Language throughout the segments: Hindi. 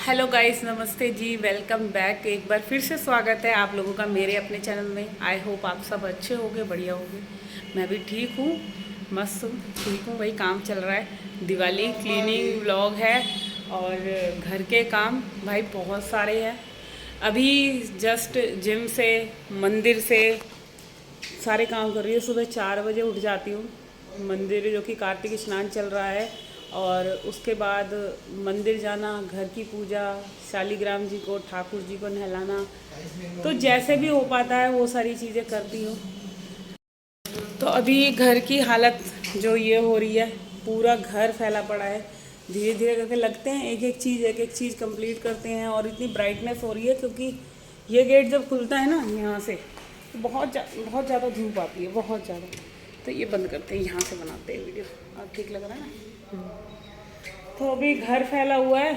हेलो गाइस, नमस्ते जी। Welcome back. एक बार फिर से स्वागत है आप लोगों का मेरे अपने चैनल में। आई होप आप सब अच्छे होंगे, बढ़िया होंगे। मैं भी ठीक हूँ, मस्त हूँ, ठीक हूँ। वही काम चल रहा है, दिवाली क्लीनिंग व्लॉग है और घर के काम भाई बहुत सारे हैं। अभी जस्ट जिम से, मंदिर से सारे काम कर रही हूँ। सुबह 4 बजे उठ जाती हूँ। मंदिर, जो कि कार्तिक स्नान चल रहा है, और उसके बाद मंदिर जाना, घर की पूजा, शालीग्राम जी को, ठाकुर जी को नहलाना, तो जैसे भी हो पाता है वो सारी चीज़ें करती हूँ। तो अभी घर की हालत जो ये हो रही है, पूरा घर फैला पड़ा है। धीरे धीरे करके लगते हैं एक एक चीज़ कंप्लीट करते हैं। और इतनी ब्राइटनेस हो रही है क्योंकि ये गेट जब खुलता है ना यहाँ से, तो बहुत ज़्यादा धूप आती है, बहुत ज़्यादा। तो ये बंद करते हैं, यहाँ से बनाते हैं वीडियो। अब ठीक लग रहा है ना। तो अभी घर फैला हुआ है,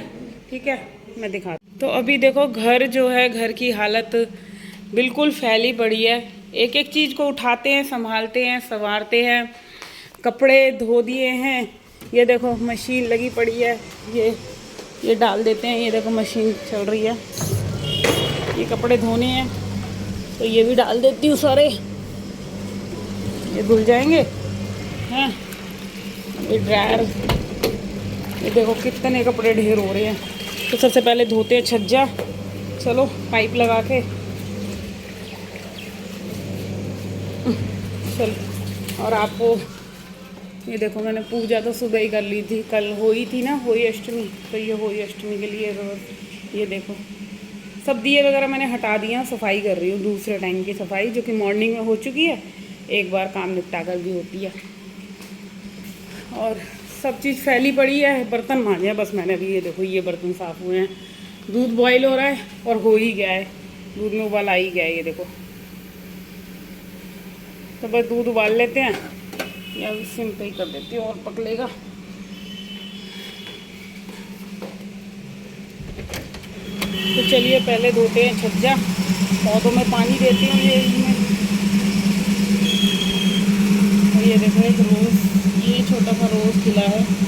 ठीक है, मैं दिखाती। तो अभी देखो घर जो है, घर की हालत बिल्कुल फैली पड़ी है। एक एक चीज़ को उठाते हैं, संभालते हैं, संवारते हैं। कपड़े धो दिए हैं, ये देखो मशीन लगी पड़ी है, ये डाल देते हैं। ये देखो मशीन चल रही है, ये कपड़े धोने हैं तो ये भी डाल देती हूँ सारे, ये धुल जाएंगे। हैं, ये ड्रायर, ये देखो कितने कपड़े ढेर हो रहे हैं। तो सबसे पहले धोते हैं छज्जा। चलो पाइप लगा के, चलो। और आपको ये देखो, मैंने पूजा तो सुबह ही कर ली थी, कल हुई थी ना होली अष्टमी, तो ये होली अष्टमी के लिए ये देखो सब दिए वगैरह मैंने हटा दिया। सफाई कर रही हूँ, दूसरे टाइम की सफाई, जो कि मॉर्निंग में हो चुकी है, एक बार काम निपटा कर भी होती है। और सब चीज़ फैली पड़ी है। बर्तन मांजे बस मैंने भी, ये देखो ये बर्तन साफ़ हुए हैं। दूध बॉईल हो रहा है और हो ही गया है, दूध में उबाल आ ही गया है, ये देखो। तो बस दूध उबाल लेते हैं, या सिम पे ही कर देती हूँ और पक लेगा। तो चलिए पहले धोते हैं छज्जा। पौधों में पानी देती हूँ ये इसमें। और ये देखो एक रोज़, ये छोटा सा रोज़ खिला है।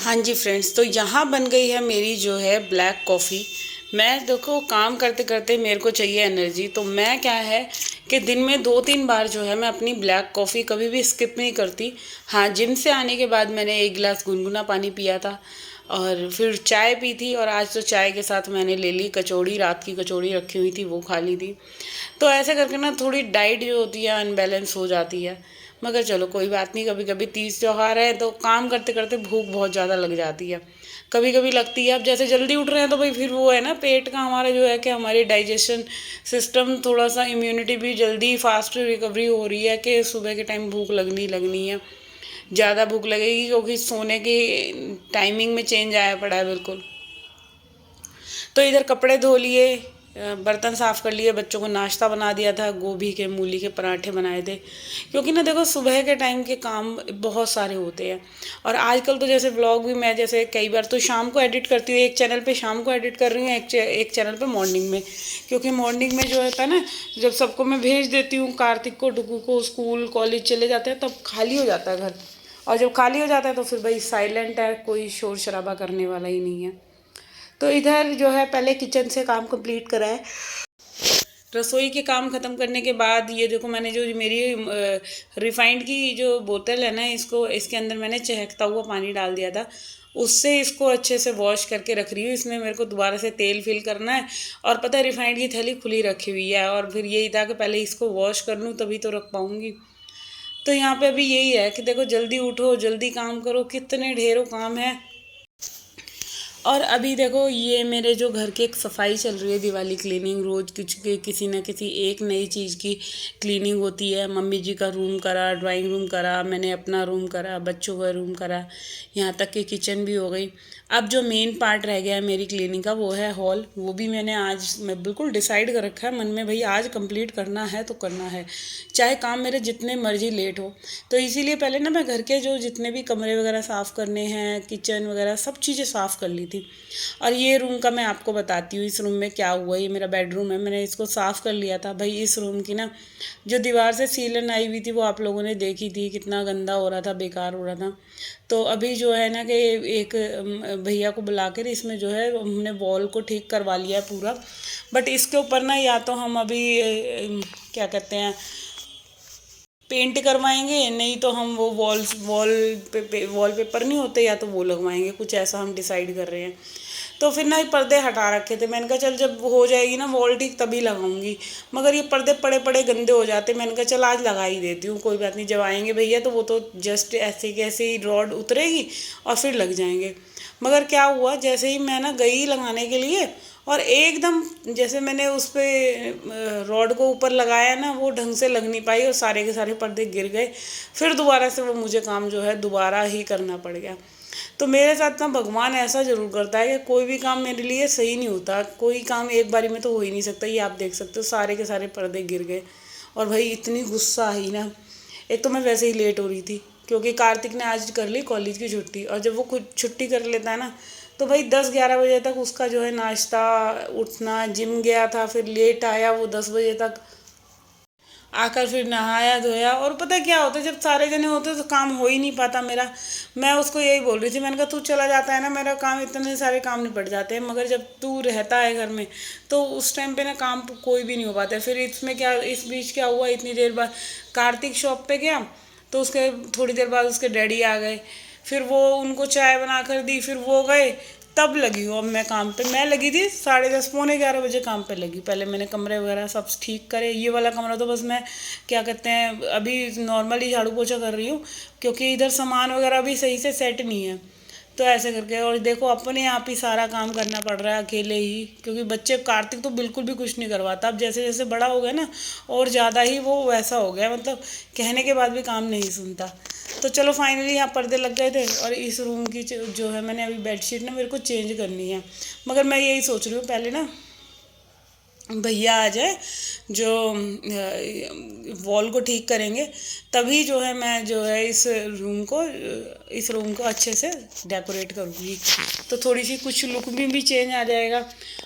हाँ जी फ्रेंड्स, तो यहाँ बन गई है मेरी जो है ब्लैक कॉफ़ी। मैं देखो काम करते करते मेरे को चाहिए एनर्जी, तो मैं क्या है कि दिन में 2-3 बार जो है मैं अपनी ब्लैक कॉफ़ी कभी भी स्किप नहीं करती। हाँ, जिम से आने के बाद मैंने 1 गिलास गुनगुना पानी पिया था और फिर चाय पी थी। और आज तो चाय के साथ मैंने ले ली कचौड़ी, रात की कचौड़ी रखी हुई थी वो खा ली थी। तो ऐसे करके ना थोड़ी डाइट जो होती है अनबैलेंस हो जाती है। मगर चलो कोई बात नहीं, कभी कभी तीज त्यौहार है तो काम करते करते भूख बहुत ज़्यादा लग जाती है। कभी कभी लगती है, अब जैसे जल्दी उठ रहे हैं तो भाई फिर वो है ना, पेट का हमारा जो है कि हमारी डाइजेशन सिस्टम थोड़ा सा, इम्यूनिटी भी जल्दी फास्ट रिकवरी हो रही है कि सुबह के टाइम भूख लगनी है। ज़्यादा भूख लगेगी क्योंकि सोने की टाइमिंग में चेंज आया पड़ा है बिल्कुल। तो इधर कपड़े धो लिए, बर्तन साफ़ कर लिए, बच्चों को नाश्ता बना दिया था, गोभी के मूली के पराठे बनाए थे। क्योंकि ना देखो सुबह के टाइम के काम बहुत सारे होते हैं, और आजकल तो जैसे व्लॉग भी मैं जैसे कई बार तो शाम को एडिट करती हूँ, एक चैनल पे शाम को एडिट कर रही हूँ, एक चैनल पे मॉर्निंग में। क्योंकि मॉर्निंग में जो होता है ना, जब सबको मैं भेज देती हूँ, कार्तिक को डुगू को स्कूल कॉलेज चले जाते हैं, तब खाली हो जाता है घर। और जब खाली हो जाता है तो फिर भाई साइलेंट है, कोई शोर शराबा करने वाला ही नहीं है। तो इधर जो है पहले किचन से काम कंप्लीट करा है। रसोई के काम ख़त्म करने के बाद ये देखो, मैंने जो मेरी रिफाइंड की जो बोतल है ना, इसको इसके अंदर मैंने चहकता हुआ पानी डाल दिया था, उससे इसको अच्छे से वॉश करके रख रही हूँ। इसमें मेरे को दोबारा से तेल फिल करना है, और पता है रिफाइंड की थैली खुली रखी हुई है, और फिर यही था कि पहले इसको वॉश कर लूँ तभी तो रख पाऊँगी। तो यहाँ पे अभी यही है कि देखो, जल्दी उठो जल्दी काम करो, कितने ढेरों काम है। और अभी देखो, ये मेरे जो घर की एक सफाई चल रही है, दिवाली क्लीनिंग, रोज़ कुछ किसी न किसी एक नई चीज़ की क्लीनिंग होती है। मम्मी जी का रूम करा, ड्राइंग रूम करा, मैंने अपना रूम करा, बच्चों का रूम करा, यहाँ तक कि किचन भी हो गई। अब जो मेन पार्ट रह गया है मेरी क्लीनिंग का, वो है हॉल। वो भी मैं बिल्कुल डिसाइड कर रखा है मन में, भाई आज कंप्लीट करना है तो करना है, चाहे काम मेरे जितने मर्जी लेट हो। तो इसीलिए पहले ना मैं घर के जो जितने भी कमरे वगैरह साफ़ करने हैं, किचन वगैरह सब चीज़ें साफ़ कर ली थी। और ये रूम का मैं आपको बताती हूँ, इस रूम में क्या हुआ। ये मेरा बेडरूम है, मैंने इसको साफ़ कर लिया था। भाई इस रूम की ना जो दीवार से सीलन आई हुई थी, वो आप लोगों ने देखी थी, कितना गंदा हो रहा था, बेकार हो रहा था। तो अभी जो है ना कि एक भैया को बुला कर इसमें जो है हमने वॉल को ठीक करवा लिया है पूरा। बट इसके ऊपर ना या तो हम अभी क्या कहते हैं, पेंट करवाएंगे, नहीं तो हम वो वॉल पेपर नहीं होते, या तो वो लगवाएंगे, कुछ ऐसा हम डिसाइड कर रहे हैं। तो फिर ना ये पर्दे हटा रखे थे, मैंने कहा चल जब हो जाएगी ना वॉल ठीक तभी लगाऊंगी। मगर ये पर्दे पड़े पड़े गंदे हो जाते, मैंने कहा चल आज लगा ही देती हूँ, कोई बात नहीं, जब आएंगे भैया तो वो तो जस्ट ऐसे की ऐसे ही रॉड उतरेगी और फिर लग जाएंगे। मगर क्या हुआ, जैसे ही मैं ना गई लगाने के लिए, और एकदम जैसे मैंने उस पर रॉड को ऊपर लगाया ना, वो ढंग से लग नहीं पाई और सारे के सारे पर्दे गिर गए। फिर दोबारा से वो मुझे काम जो है दोबारा ही करना पड़ गया। तो मेरे साथ ना भगवान ऐसा ज़रूर करता है कि कोई भी काम मेरे लिए सही नहीं होता, कोई काम एक बारी में तो हो ही नहीं सकता। ये आप देख सकते हो, सारे के सारे पर्दे गिर गए। और भाई इतनी गुस्सा आई ना, एक तो मैं वैसे ही लेट हो रही थी, क्योंकि कार्तिक ने आज कर ली कॉलेज की छुट्टी, और जब वो खुद छुट्टी कर लेता है ना, तो भाई 10-11 बजे तक उसका जो है नाश्ता, उठना, जिम गया था, फिर लेट आया वो 10 बजे तक, आकर फिर नहाया धोया। और पता है क्या होता है, जब सारे जने होते हैं तो काम हो ही नहीं पाता मेरा। मैं उसको यही बोल रही थी, मैंने कहा तू चला जाता है ना, मेरा काम, इतने सारे काम निपट जाते हैं, मगर जब तू रहता है घर में तो उस टाइम पे ना काम कोई भी नहीं हो पाता है। फिर इसमें क्या, इस बीच क्या हुआ, इतनी देर बाद कार्तिक शॉप पे गया, तो उसके थोड़ी देर बाद उसके डैडी आ गए, फिर वो उनको चाय बना कर दी, फिर वो गए, तब लगी हूँ अब मैं काम पे। मैं लगी थी 10:30 11 बजे काम पे लगी। पहले मैंने कमरे वगैरह सब ठीक करे, ये वाला कमरा तो बस मैं क्या कहते हैं अभी नॉर्मली झाड़ू पोछा कर रही हूँ, क्योंकि इधर सामान वगैरह भी सही से सेट नहीं है। तो ऐसे करके, और देखो अपने आप ही सारा काम करना पड़ रहा है अकेले ही, क्योंकि बच्चे, कार्तिक तो बिल्कुल भी कुछ नहीं करवाता। अब जैसे जैसे बड़ा हो गया ना, और ज़्यादा ही वो वैसा हो गया, मतलब कहने के बाद भी काम नहीं सुनता। तो चलो फाइनली यहाँ पर्दे लग गए थे, और इस रूम की जो है मैंने अभी बेडशीट ना मेरे को चेंज करनी है। मगर मैं यही सोच रही हूँ पहले ना भैया आ जाए जो वॉल को ठीक करेंगे, तभी जो है मैं जो है इस रूम को अच्छे से डेकोरेट करूँगी, तो थोड़ी सी कुछ लुक भी चेंज आ जाएगा।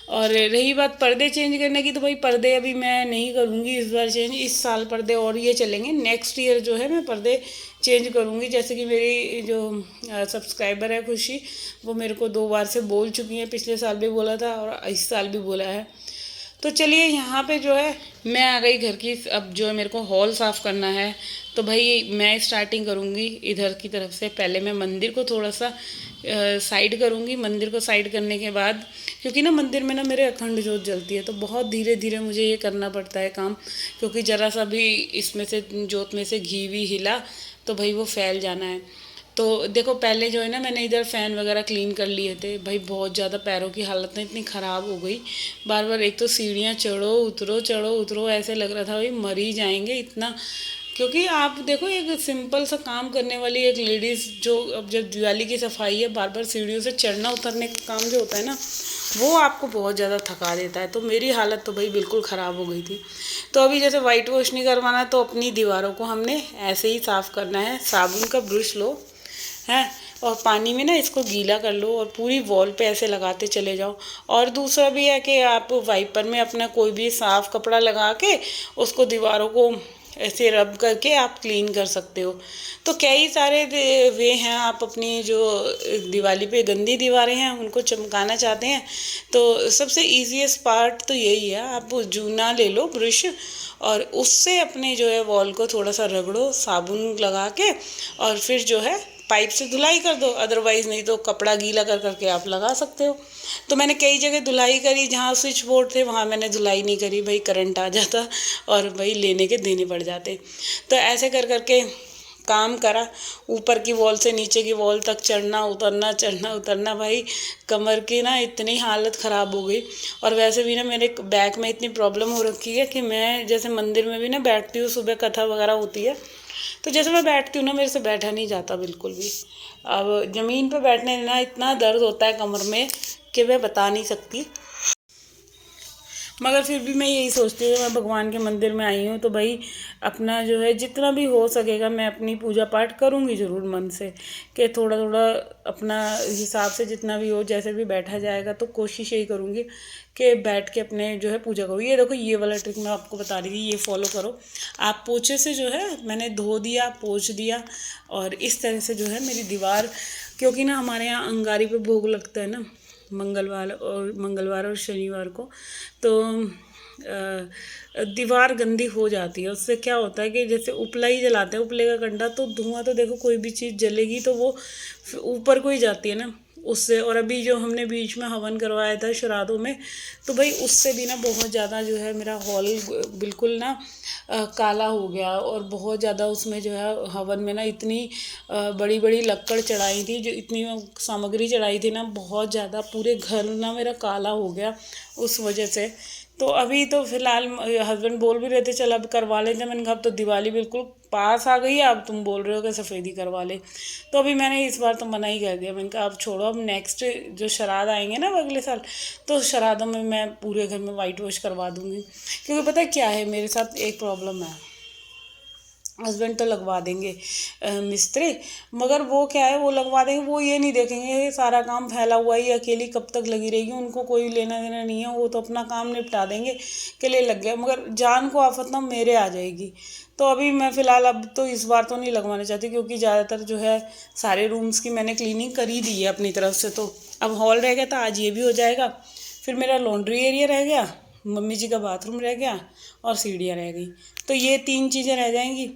और रही बात पर्दे चेंज करने की, तो भाई पर्दे अभी मैं नहीं करूँगी इस बार चेंज, इस साल पर्दे और ये चलेंगे, नेक्स्ट ईयर जो है मैं पर्दे चेंज करूँगी। जैसे कि मेरी जो सब्सक्राइबर है खुशी, वो मेरे को 2 बार से बोल चुकी हैं, पिछले साल भी बोला था और इस साल भी बोला है। तो चलिए यहाँ पे जो है मैं आ गई घर की, अब जो है मेरे को हॉल साफ़ करना है। तो भाई मैं स्टार्टिंग करूँगी इधर की तरफ से, पहले मैं मंदिर को थोड़ा सा साइड करूँगी। मंदिर को साइड करने के बाद, क्योंकि ना मंदिर में ना मेरे अखंड जोत जलती है, तो बहुत धीरे धीरे मुझे ये करना पड़ता है काम, क्योंकि ज़रा सा भी इसमें से जोत में से घी भी हिला तो भाई वो फैल जाना है। तो देखो पहले जो है ना मैंने इधर फ़ैन वगैरह क्लीन कर लिए थे। भाई बहुत ज़्यादा पैरों की हालत ना इतनी ख़राब हो गई, बार बार एक तो सीढ़ियाँ चढ़ो उतरो ऐसे लग रहा था भाई मर ही जाएंगे, इतना क्योंकि आप देखो एक सिंपल सा काम करने वाली एक लेडीज़ जो अब जब दिवाली की सफाई है, बार बार सीढ़ियों से चढ़ना उतरने का काम जो होता है ना, वो आपको बहुत ज़्यादा थका देता है। तो मेरी हालत तो भाई बिल्कुल ख़राब हो गई थी। तो अभी जैसे वाइट वॉश नहीं करवाना तो अपनी दीवारों को हमने ऐसे ही साफ़ करना है। साबुन का ब्रश लो हैं और पानी में ना इसको गीला कर लो और पूरी वॉल पे ऐसे लगाते चले जाओ। और दूसरा भी है कि आप वाइपर में अपना कोई भी साफ़ कपड़ा लगा के उसको दीवारों को ऐसे रब करके आप क्लीन कर सकते हो। तो कई सारे वे हैं, आप अपनी जो दिवाली पे गंदी दीवारें हैं उनको चमकाना चाहते हैं तो सबसे ईजीएस्ट पार्ट तो यही है, आप जूना ले लो ब्रश और उससे अपने जो है वॉल को थोड़ा सा रगड़ो साबुन लगा के और फिर जो है पाइप से धुलाई कर दो। अदरवाइज़ नहीं तो कपड़ा गीला कर करके आप लगा सकते हो। तो मैंने कई जगह धुलाई करी, जहाँ स्विच बोर्ड थे वहाँ मैंने धुलाई नहीं करी, भाई करंट आ जाता और भाई लेने के देने पड़ जाते। तो ऐसे कर करके काम करा, ऊपर की वॉल से नीचे की वॉल तक चढ़ना उतरना भाई कमर की ना इतनी हालत ख़राब हो गई। और वैसे भी ना मेरे बैक में इतनी प्रॉब्लम हो रखी है कि मैं जैसे मंदिर में भी ना बैठती हूँ, सुबह कथा वगैरह होती है तो जैसे मैं बैठती हूँ ना मेरे से बैठा नहीं जाता बिल्कुल भी। अब ज़मीन पर बैठने ना इतना दर्द होता है कमर में कि मैं बता नहीं सकती। मगर फिर भी मैं यही सोचती हूँ मैं भगवान के मंदिर में आई हूँ तो भाई अपना जो है जितना भी हो सकेगा मैं अपनी पूजा पाठ करूँगी ज़रूर मन से, कि थोड़ा थोड़ा अपना हिसाब से जितना भी हो जैसे भी बैठा जाएगा तो कोशिश यही करूँगी कि बैठ के अपने जो है पूजा करूँ। ये देखो ये वाला ट्रिक मैं आपको बता रही थी, ये फॉलो करो। आप पोछे से जो है मैंने धो दिया, पोंछ दिया और इस तरह से जो है मेरी दीवार, क्योंकि ना हमारे यहाँ अंगारी पे भोग लगता है ना मंगलवार और शनिवार को, तो दीवार गंदी हो जाती है। उससे क्या होता है कि जैसे उपला ही जलाते हैं, उपले का कंडा, तो धुआं तो देखो कोई भी चीज़ जलेगी तो वो ऊपर को ही जाती है ना उससे। और अभी जो हमने बीच में हवन करवाया था श्राद्धों में तो भाई उससे भी ना बहुत ज़्यादा जो है मेरा हॉल बिल्कुल ना काला हो गया। और बहुत ज़्यादा उसमें जो है हवन में ना इतनी बड़ी बड़ी लक्कड़ चढ़ाई थी, जो इतनी सामग्री चढ़ाई थी ना, बहुत ज़्यादा पूरे घर ना मेरा काला हो गया उस वजह से। तो अभी तो फ़िलहाल हस्बैंड बोल भी रहे थे चल अब करवा लेते, मैंने कहा अब तो दिवाली बिल्कुल पास आ गई है, अब तुम बोल रहे हो कि सफ़ेदी करवा ले। तो अभी मैंने इस बार तो मना ही कर दिया, मैंने कहा अब छोड़ो, अब नेक्स्ट जो श्राद्ध आएंगे ना अगले साल तो श्राद्धों में मैं पूरे घर में वाइट वॉश करवा दूँगी। क्योंकि पता है क्या है मेरे साथ एक प्रॉब्लम है, हस्बैंड तो लगवा देंगे मिस्त्री, मगर वो क्या है वो लगवा देंगे, वो ये नहीं देखेंगे ये सारा काम फैला हुआ ही अकेली कब तक लगी रहेगी, उनको कोई लेना देना नहीं है, वो तो अपना काम निपटा देंगे के लिए लग गया, मगर जान को आफत ना मेरे आ जाएगी। तो अभी मैं फ़िलहाल अब तो इस बार तो नहीं लगवाना चाहती, क्योंकि ज़्यादातर जो है सारे रूम्स की मैंने क्लीनिंग कर ही दी है अपनी तरफ से। तो अब हॉल रह गया था, आज ये भी हो जाएगा, फिर मेरा लॉन्ड्री एरिया रह गया, मम्मी जी का बाथरूम रह गया और सीढ़ियाँ रह गई। तो ये 3 चीज़ें रह जाएंगी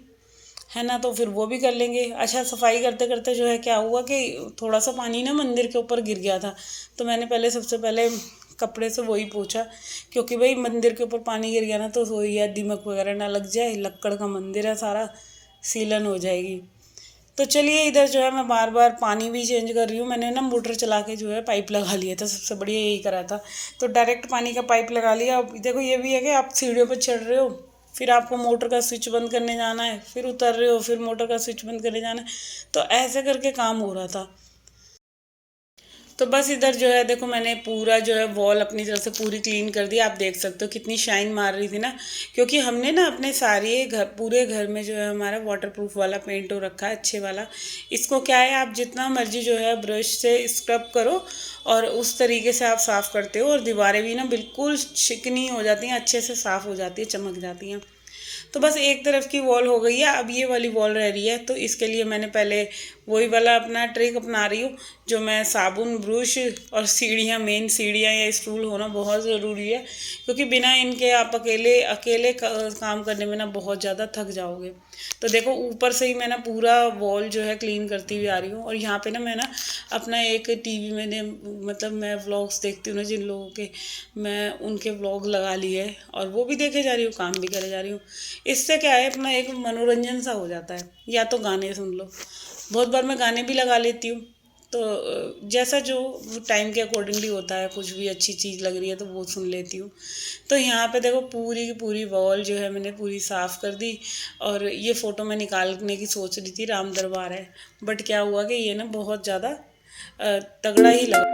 है ना, तो फिर वो भी कर लेंगे। अच्छा सफाई करते करते जो है क्या हुआ कि थोड़ा सा पानी ना मंदिर के ऊपर गिर गया था, तो मैंने पहले सबसे पहले कपड़े से वही पोंछा, क्योंकि भाई मंदिर के ऊपर पानी गिर गया ना तो वही है दीमक वगैरह ना लग जाए, लक्कड़ का मंदिर है सारा, सीलन हो जाएगी। तो चलिए इधर जो है मैं बार बार पानी भी चेंज कर रही हूँ, मैंने ना मोटर चला के जो है पाइप लगा लिया था, सबसे बढ़िया यही करा था। तो डायरेक्ट पानी का पाइप लगा लिया। अब देखो ये भी है कि आप सीढ़ियों पर चढ़ रहे हो, फिर आपको मोटर का स्विच बंद करने जाना है, फिर उतर रहे हो फिर मोटर का स्विच बंद करने जाना है, तो ऐसे करके काम हो रहा था। तो बस इधर जो है देखो मैंने पूरा जो है वॉल अपनी तरफ से पूरी क्लीन कर दी, आप देख सकते हो कितनी शाइन मार रही थी ना, क्योंकि हमने ना अपने सारे घर पूरे घर में जो है हमारा वाटरप्रूफ वाला पेंट हो रखा है अच्छे वाला। इसको क्या है आप जितना मर्जी जो है ब्रश से स्क्रब करो और उस तरीके से आप साफ़ करते हो और दीवारें भी ना बिल्कुल चिकनी हो जाती हैं, अच्छे से साफ़ हो जाती है, चमक जाती हैं। तो बस एक तरफ की वॉल हो गई है, अब ये वाली वॉल रह रही है। तो इसके लिए मैंने पहले वही वाला अपना ट्रिक अपना रही हूँ, जो मैं साबुन ब्रश और सीढ़ियाँ, मेन सीढ़ियाँ या स्टूल होना बहुत ज़रूरी है, क्योंकि बिना इनके आप अकेले अकेले काम करने में ना बहुत ज़्यादा थक जाओगे। तो देखो ऊपर से ही मैं ना पूरा वॉल जो है क्लीन करती हुई आ रही हूँ। और यहाँ पे ना मैं ना अपना एक टीवी में मतलब मैं व्लॉग्स देखती हूँ ना जिन लोगों के, मैं उनके व्लॉग लगा लिए और वो भी देखे जा रही हूँ, काम भी करे जा रही हूँ। इससे क्या है अपना एक मनोरंजन सा हो जाता है, या तो गाने सुन लो, बहुत बार मैं गाने भी लगा लेती हूँ। तो जैसा जो टाइम के अकॉर्डिंगली होता है, कुछ भी अच्छी चीज़ लग रही है तो वो सुन लेती हूँ। तो यहाँ पे देखो पूरी की पूरी वॉल जो है मैंने पूरी साफ़ कर दी। और ये फ़ोटो मैं निकालने की सोच रही थी, राम दरबार है, बट क्या हुआ कि ये ना बहुत ज़्यादा तगड़ा ही लगा।